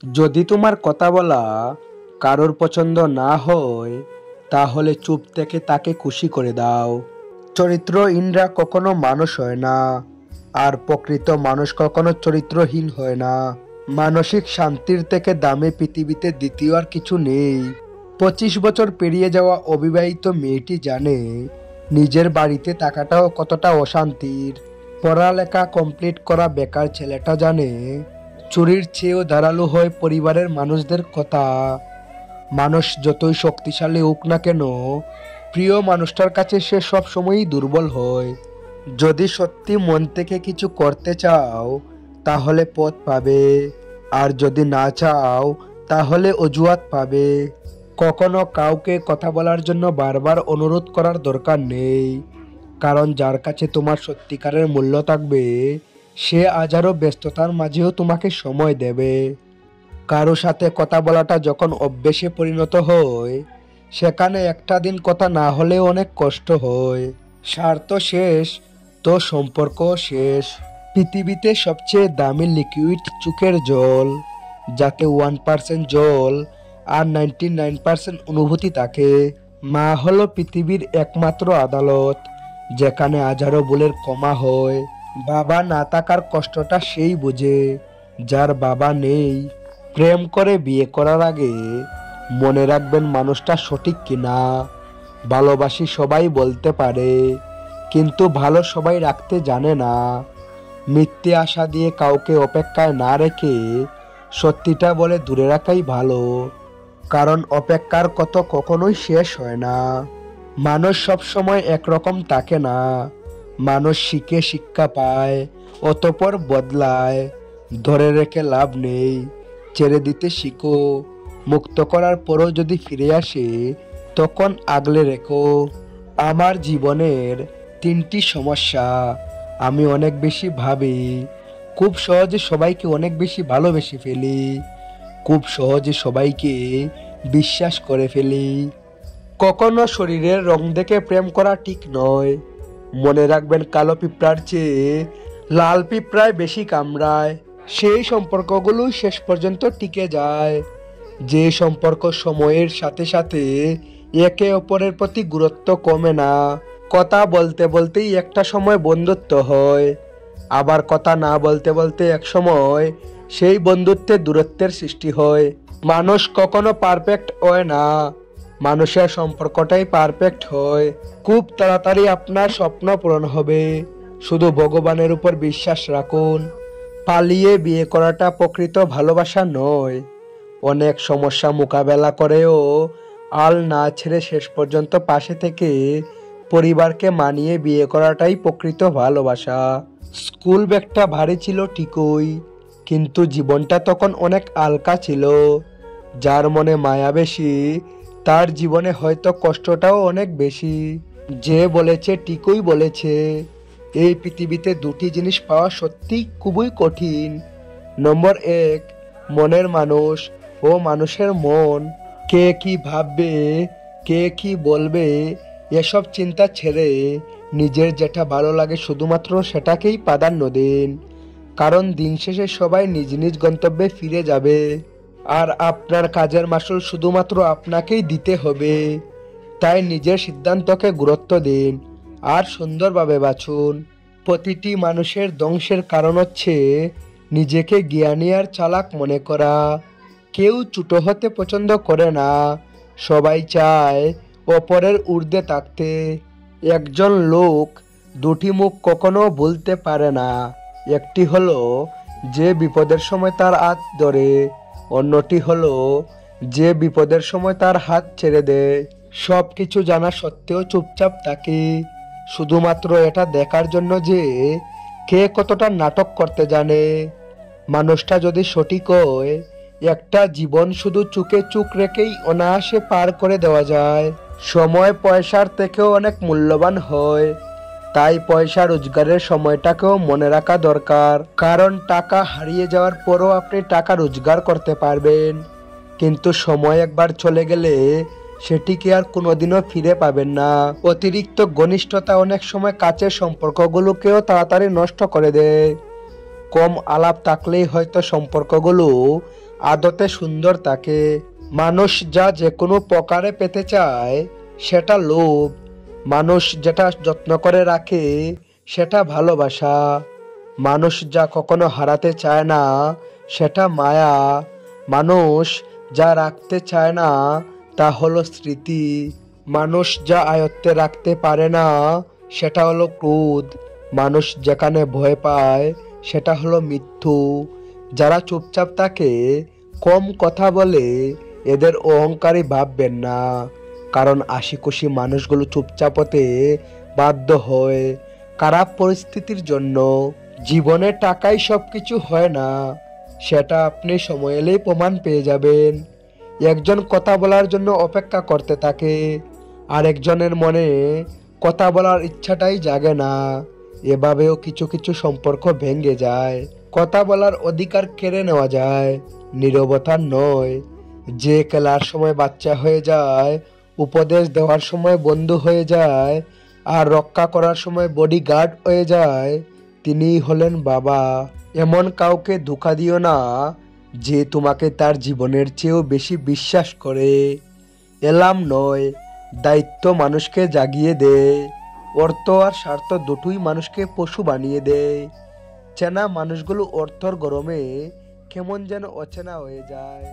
যদি তোমার কথা বলা কারোর পছন্দ না হয়, তাহলে চুপ থেকে তাকে খুশি করে দাও। চরিত্রহীনরা কখনো মানুষ হয় না, আর প্রকৃত মানুষ কখনো চরিত্রহীন হয় না। মানসিক শান্তির থেকে দামি পৃথিবীতে দ্বিতীয় আর কিছু নেই। 25 বছর পেরিয়ে যাওয়া অবিবাহিত মেয়েটি জানে নিজের বাড়িতে থাকাটাও কতটা অশান্তির। পড়ালেখা কমপ্লিট করা বেকার ছেলেটা জানে চুরির চেয়েও ধারালো হয় পরিবারের মানুষদের কথা। মানুষ যতই শক্তিশালী হোক না কেন, প্রিয় মানুষটার কাছে সে সব সময়ই দুর্বল হয়। যদি সত্যি মন থেকে কিছু করতে চাও, তাহলে পথ পাবে, আর যদি না চাও, তাহলে অজুহাত পাবে। কখনো কাউকে কথা বলার জন্য বারবার অনুরোধ করার দরকার নেই, কারণ যার কাছে তোমার সত্যিকারের মূল্য থাকবে, সে হাজারো ব্যস্ততার মাঝেও তোমাকে সময় দেবে। কারো সাথে কথা বলাটা যখন অভ্যেসে পরিণত হয়, সেখানে একটা দিন কথা না হলেও অনেক কষ্ট হয়। স্বার্থ শেষ তো সম্পর্ক শেষ। পৃথিবীতে সবচেয়ে দামি লিকুইড চোখের জল, যাতে 1% জল আর 99% অনুভূতি থাকে। মা হলো পৃথিবীর একমাত্র আদালত, যেখানে হাজারো ভুলের ক্ষমা হয়। বাবা না থাকার কষ্টটা সেই বোঝে যার বাবা নেই। প্রেম করে বিয়ে করার আগে মনে রাখবেন মানুষটা সঠিক কিনা। ভালোবাসি সবাই বলতে পারে, কিন্তু ভালো সবাই রাখতে জানে না। মিথ্যে আশা দিয়ে কাউকে অপেক্ষায় না রেখে সত্যিটা বলে দূরে রাখাই ভালো, কারণ অপেক্ষার কত কখনোই শেষ হয় না। মানুষ সবসময় একরকম থাকে না। মানুষ শিখে শিক্ষা পায়, অতঃপর বদলায়। ধরে রেখে লাভ নেই, ছেড়ে দিতে শিখো। মুক্ত করার পরও যদি ফিরে আসে, তখন আগলে রেখো। আমার জীবনের 3টি সমস্যা। আমি অনেক বেশি ভাবি, খুব সহজে সবাইকে অনেক বেশি ভালোবেসে ফেলি, খুব সহজে সবাইকে বিশ্বাস করে ফেলি। কখনো শরীরের রং দেখে প্রেম করা ঠিক নয়। মনে রাখবেন, কালো পিঁপড়ার চেয়ে লাল পিঁপড়ায় বেশি কামড়ায়। সেই সম্পর্কগুলো শেষ পর্যন্ত টিকে যায়, যে সম্পর্ক সময়ের সাথে সাথে একে অপরের প্রতি গুরুত্ব কমে না। কথা বলতে বলতেই একটা সময় বন্ধুত্ব হয়, আবার কথা না বলতে বলতে এক সময় সেই বন্ধুত্বে দূরত্বের সৃষ্টি হয়। মানুষ কখনো পারফেক্ট হয় না, মানুষের সম্পর্কটাই পারফেক্ট হয়। খুব তাড়াতাড়ি আপনার স্বপ্ন পূরণ হবে, শুধু ভগবানের উপর বিশ্বাস রাখুন। পালিয়ে বিয়ে করাটা প্রকৃত ভালোবাসা নয়। অনেক সমস্যা মোকাবেলা করেও আল না ছেড়ে শেষ পর্যন্ত পাশে থেকে পরিবারকে মানিয়ে বিয়ে করাটাই প্রকৃত ভালোবাসা। স্কুল ব্যাগটা ভারী ছিল ঠিকই, কিন্তু জীবনটা তখন অনেক হালকা ছিল। যার মনে মায়া বেশি, তার জীবনে হয়তো কষ্টটাও অনেক বেশি। যে বলেছে ঠিকই বলেছে। এই পৃথিবীতে 2টি জিনিস পাওয়া সত্যি খুবই কঠিন। নম্বর 1, মনের মানুষ ও মানুষের মন। কে কি ভাববে, কে কি বলবে, এসব চিন্তা ছেড়ে নিজের যেটা ভালো লাগে শুধুমাত্র সেটাকেই প্রাধান্য দিন, কারণ দিন শেষে সবাই নিজ নিজ গন্তব্যে ফিরে যাবে, আর আপনার কাজের মাসুল শুধুমাত্র আপনাকেই দিতে হবে। তাই নিজের সিদ্ধান্তকে গুরুত্ব দিন আর সুন্দরভাবে বাছুন। প্রতিটি মানুষের ধ্বংসের কারণ হচ্ছে নিজেকে জ্ঞানী আর চালাক মনে করা। কেউ ছোট হতে পছন্দ করে না, সবাই চায় অপরের ঊর্ধ্বে থাকতে। একজন লোক 2টি মুখ কখনো ভুলতে পারে না। একটি হলো যে বিপদের সময় তার হাত ধরে, অন্যটি হলো যে বিপদের সময় তার হাত ছেড়ে দেয়। সব কিছু জানা সত্ত্বেও চুপচাপ থাকে, শুধুমাত্র এটা দেখার জন্য যে কে কতটা নাটক করতে জানে। মানুষটা যদি সঠিক হয়, একটা জীবন শুধু চোখে চোখ রেখেই অনায়াসে পার করে দেওয়া যায়। সময় পয়সার থেকেও অনেক মূল্যবান হয়, তাই পয়সা রোজগারের সময়টাকেও মনে রাখা দরকার, কারণ টাকা হারিয়ে যাওয়ার পরও আপনি টাকা রোজগার করতে পারবেন, কিন্তু সময় একবার চলে গেলে সেটিকে আর কোনোদিনও ফিরে পাবেন না। অতিরিক্ত ঘনিষ্ঠতা অনেক সময় কাছের সম্পর্কগুলোকেও তাড়াতাড়ি নষ্ট করে দেয়। কম আলাপ থাকলেই হয়তো সম্পর্কগুলো আদতে সুন্দর থাকে। মানুষ যা যে কোনো প্রকারে পেতে চায় সেটা লোভ, মানুষ যেটা যত্ন করে রাখে সেটা ভালোবাসা, মানুষ যা কখনো হারাতে চায় না সেটা মায়া, মানুষ যা রাখতে চায় না তা হলো স্মৃতি, মানুষ যা আয়ত্তে রাখতে পারে না সেটা হলো ক্রোধ, মানুষ যেখানে ভয় পায় সেটা হলো মৃত্যু। যারা চুপচাপ থাকে, কম কথা বলে, এদের অহংকারী ভাববেন না, কারণ আশিকুশি মানুষগুলো চুপচাপ হতে বাধ্য হয় খারাপ পরিস্থিতির জন্য। জীবনে টাকাই সবকিছু হয় না, সেটা আপনি সময় এলেই প্রমাণ পেয়ে যাবেন। একজন কথা বলার জন্য অপেক্ষা করতে থাকে, আর একজনের মনে কথা বলার ইচ্ছাটাই জাগে না। এভাবেও কিছু কিছু সম্পর্ক ভেঙে যায়। কথা বলার অধিকার কেড়ে নেওয়া যায়, নীরবতা নয়। যে খেলার সময় বাচ্চা হয়ে যায়, উপদেশ দেওয়ার সময় বন্ধু হয়ে যায়, আর রক্ষা করার সময় বডিগার্ড হয়ে যায়, তিনিই হলেন বাবা। এমন কাউকে ধোঁকা দিও না যে তোমাকে তার জীবনের চেয়েও বেশি বিশ্বাস করে। এলাম নয়, দায়িত্ব মানুষকে জাগিয়ে দেয়। অর্থ আর স্বার্থ দুটোই মানুষকে পশু বানিয়ে দেয়। চেনা মানুষগুলো অর্থর গরমে কেমন যেন অচেনা হয়ে যায়।